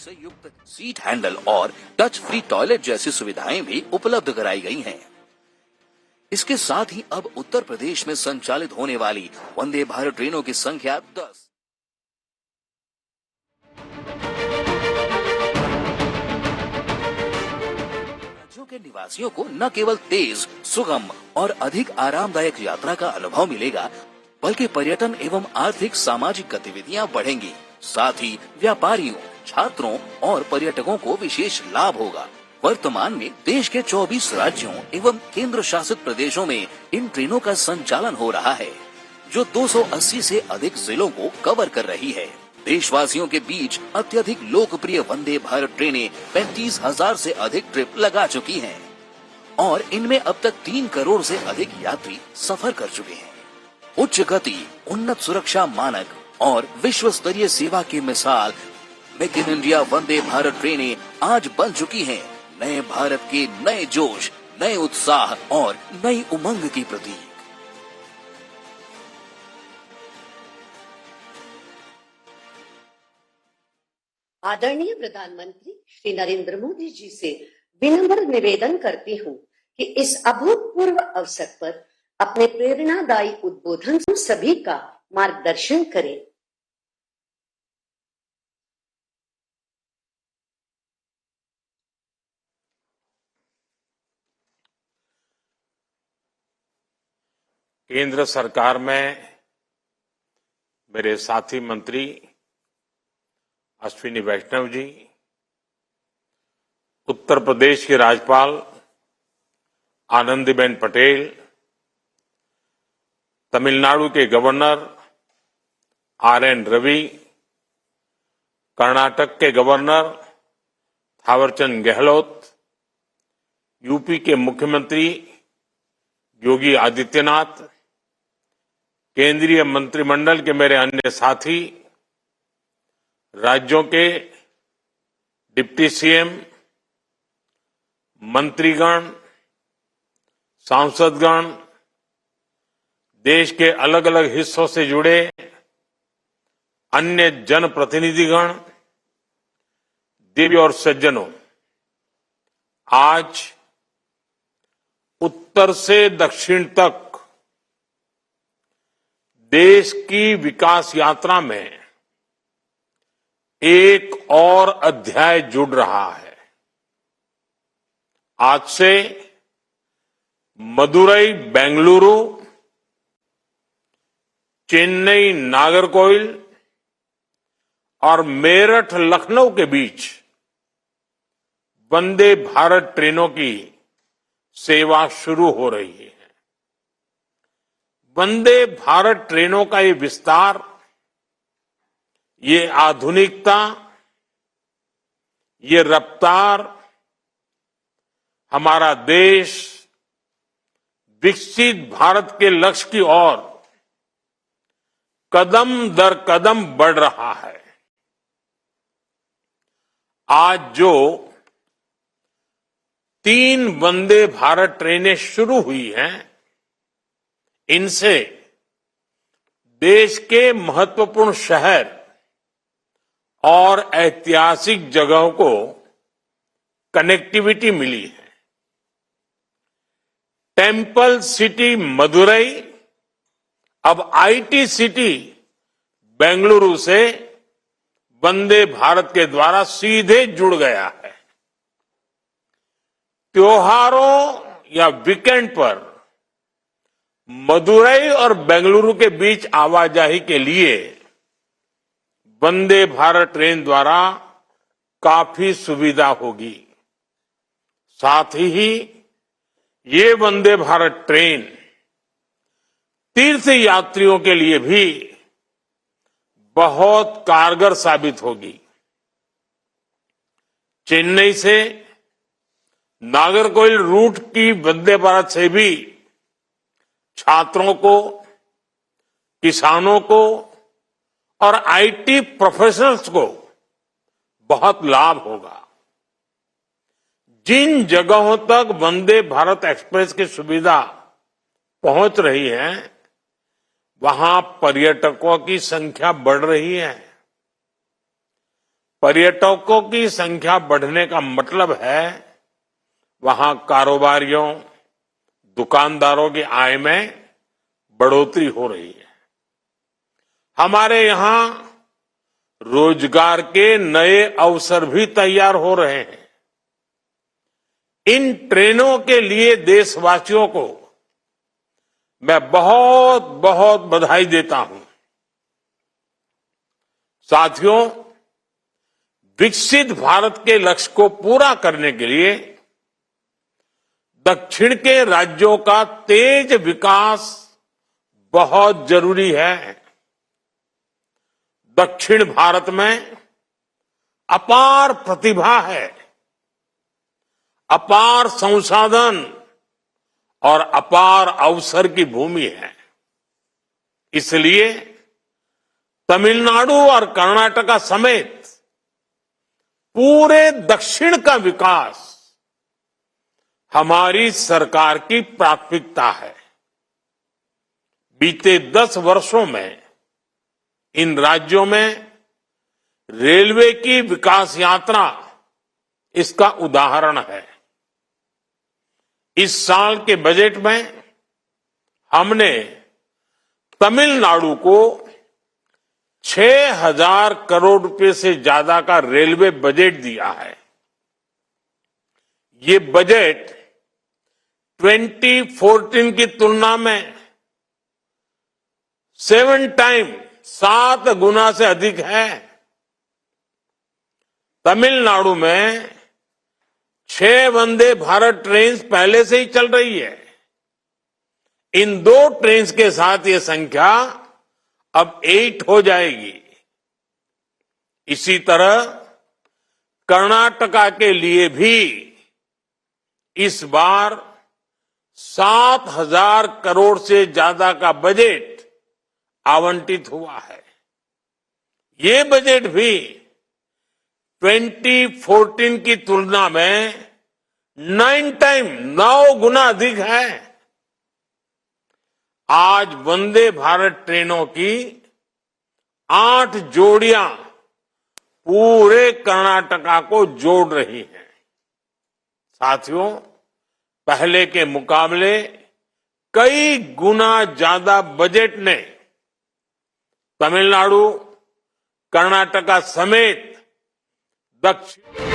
से युक्त seat handle और टच फ्री टॉयलेट जैसी सुविधाएं भी उपलब्ध कराई गई हैं। इसके साथ ही अब उत्तर प्रदेश में संचालित होने वाली वंदे भारत ट्रेनों की संख्या 10 राज्यों के निवासियों को न केवल तेज, सुगम और अधिक आरामदायक यात्रा का अनुभव मिलेगा, बल्कि पर्यटन एवं आर्थिक सामाजिक गतिविधियां बढ़ेंगी। साथ ही व्यापारियों, छात्रों और पर्यटकों को विशेष लाभ होगा। वर्तमान में देश के 24 राज्यों एवं केंद्र शासित प्रदेशों में इन ट्रेनों का संचालन हो रहा है, जो 280 से अधिक जिलों को कवर कर रही है। देशवासियों के बीच अत्यधिक लोकप्रिय वंदे भारत ट्रेनें 35,000 से अधिक ट्रिप लगा चुकी हैं और इनमें अब तक 3 करोड़ से अधिक यात्री सफर कर चुके हैं। उच्च गति, उन्नत सुरक्षा मानक और विश्व स्तरीय सेवा की मिसाल make in India Vande Bharat ट्रेनें आज बन चुकी हैं नए भारत के नए जोश, नए उत्साह और नई उमंग की प्रतीक। आदरणीय प्रधानमंत्री श्री नरेंद्र मोदी जी से विनम्र निवेदन करती हूँ कि इस अभूतपूर्व अवसर पर अपने प्रेरणादायी उद्बोधन से सभी का मार्गदर्शन करें। केंद्र सरकार में मेरे साथी मंत्री अश्विनी वैष्णव जी, उत्तर प्रदेश के राज्यपाल आनंदीबेन पटेल, तमिलनाडु के गवर्नर आर.एन. रवि, कर्नाटक के गवर्नर थावरचंद गहलोत, यूपी के मुख्यमंत्री योगी आदित्यनाथ, केंद्रीय मंत्रिमंडल के मेरे अन्य साथी, राज्यों के डिप्टी सीएम, मंत्रीगण, सांसदगण, देश के अलग अलग हिस्सों से जुड़े अन्य जनप्रतिनिधिगण, देवी और सज्जनों, आज उत्तर से दक्षिण तक देश की विकास यात्रा में एक और अध्याय जुड़ रहा है। आज से मदुरई बेंगलुरु, चेन्नई नागरकोइल और मेरठ लखनऊ के बीच वंदे भारत ट्रेनों की सेवा शुरू हो रही है। वंदे भारत ट्रेनों का ये विस्तार, ये आधुनिकता, ये रफ्तार हमारा देश विकसित भारत के लक्ष्य की ओर कदम दर कदम बढ़ रहा है। आज जो 3 वंदे भारत ट्रेनें शुरू हुई हैं, इनसे देश के महत्वपूर्ण शहर और ऐतिहासिक जगहों को कनेक्टिविटी मिली है। टेम्पल सिटी मदुरई अब आईटी सिटी बेंगलुरु से वंदे भारत के द्वारा सीधे जुड़ गया है। त्योहारों या वीकेंड पर मदुरई और बेंगलुरु के बीच आवाजाही के लिए वंदे भारत ट्रेन द्वारा काफी सुविधा होगी। साथ ही ये वंदे भारत ट्रेन तीर्थ यात्रियों के लिए भी बहुत कारगर साबित होगी। चेन्नई से नागरकोइल रूट की वंदे भारत से भी छात्रों को, किसानों को और आईटी प्रोफेशनल्स को बहुत लाभ होगा। जिन जगहों तक वंदे भारत एक्सप्रेस की सुविधा पहुंच रही है, वहां पर्यटकों की संख्या बढ़ रही है। पर्यटकों की संख्या बढ़ने का मतलब है वहां कारोबारियों, दुकानदारों की आय में बढ़ोतरी हो रही है। हमारे यहां रोजगार के नए अवसर भी तैयार हो रहे हैं। इन ट्रेनों के लिए देशवासियों को मैं बहुत बहुत बधाई देता हूं। साथियों, विकसित भारत के लक्ष्य को पूरा करने के लिए दक्षिण के राज्यों का तेज विकास बहुत जरूरी है। दक्षिण भारत में अपार प्रतिभा है, अपार संसाधन और अपार अवसर की भूमि है। इसलिए तमिलनाडु और कर्नाटका समेत पूरे दक्षिण का विकास हमारी सरकार की प्राथमिकता है। बीते 10 वर्षों में इन राज्यों में रेलवे की विकास यात्रा इसका उदाहरण है। इस साल के बजट में हमने तमिलनाडु को 6,000 करोड़ रुपए से ज्यादा का रेलवे बजट दिया है। ये बजट 2014 की तुलना में 7 गुना से अधिक है। तमिलनाडु में 6 वंदे भारत ट्रेन पहले से ही चल रही है। इन 2 ट्रेन के साथ ये संख्या अब 8 हो जाएगी। इसी तरह कर्नाटका के लिए भी इस बार 7,000 करोड़ से ज्यादा का बजट आवंटित हुआ है। ये बजट भी 2014 की तुलना में 9 गुना अधिक है। आज वंदे भारत ट्रेनों की 8 जोड़ियां पूरे कर्नाटका को जोड़ रही हैं। साथियों, पहले के मुकाबले कई गुना ज्यादा बजट ने तमिलनाडु, कर्नाटका समेत दक्षिण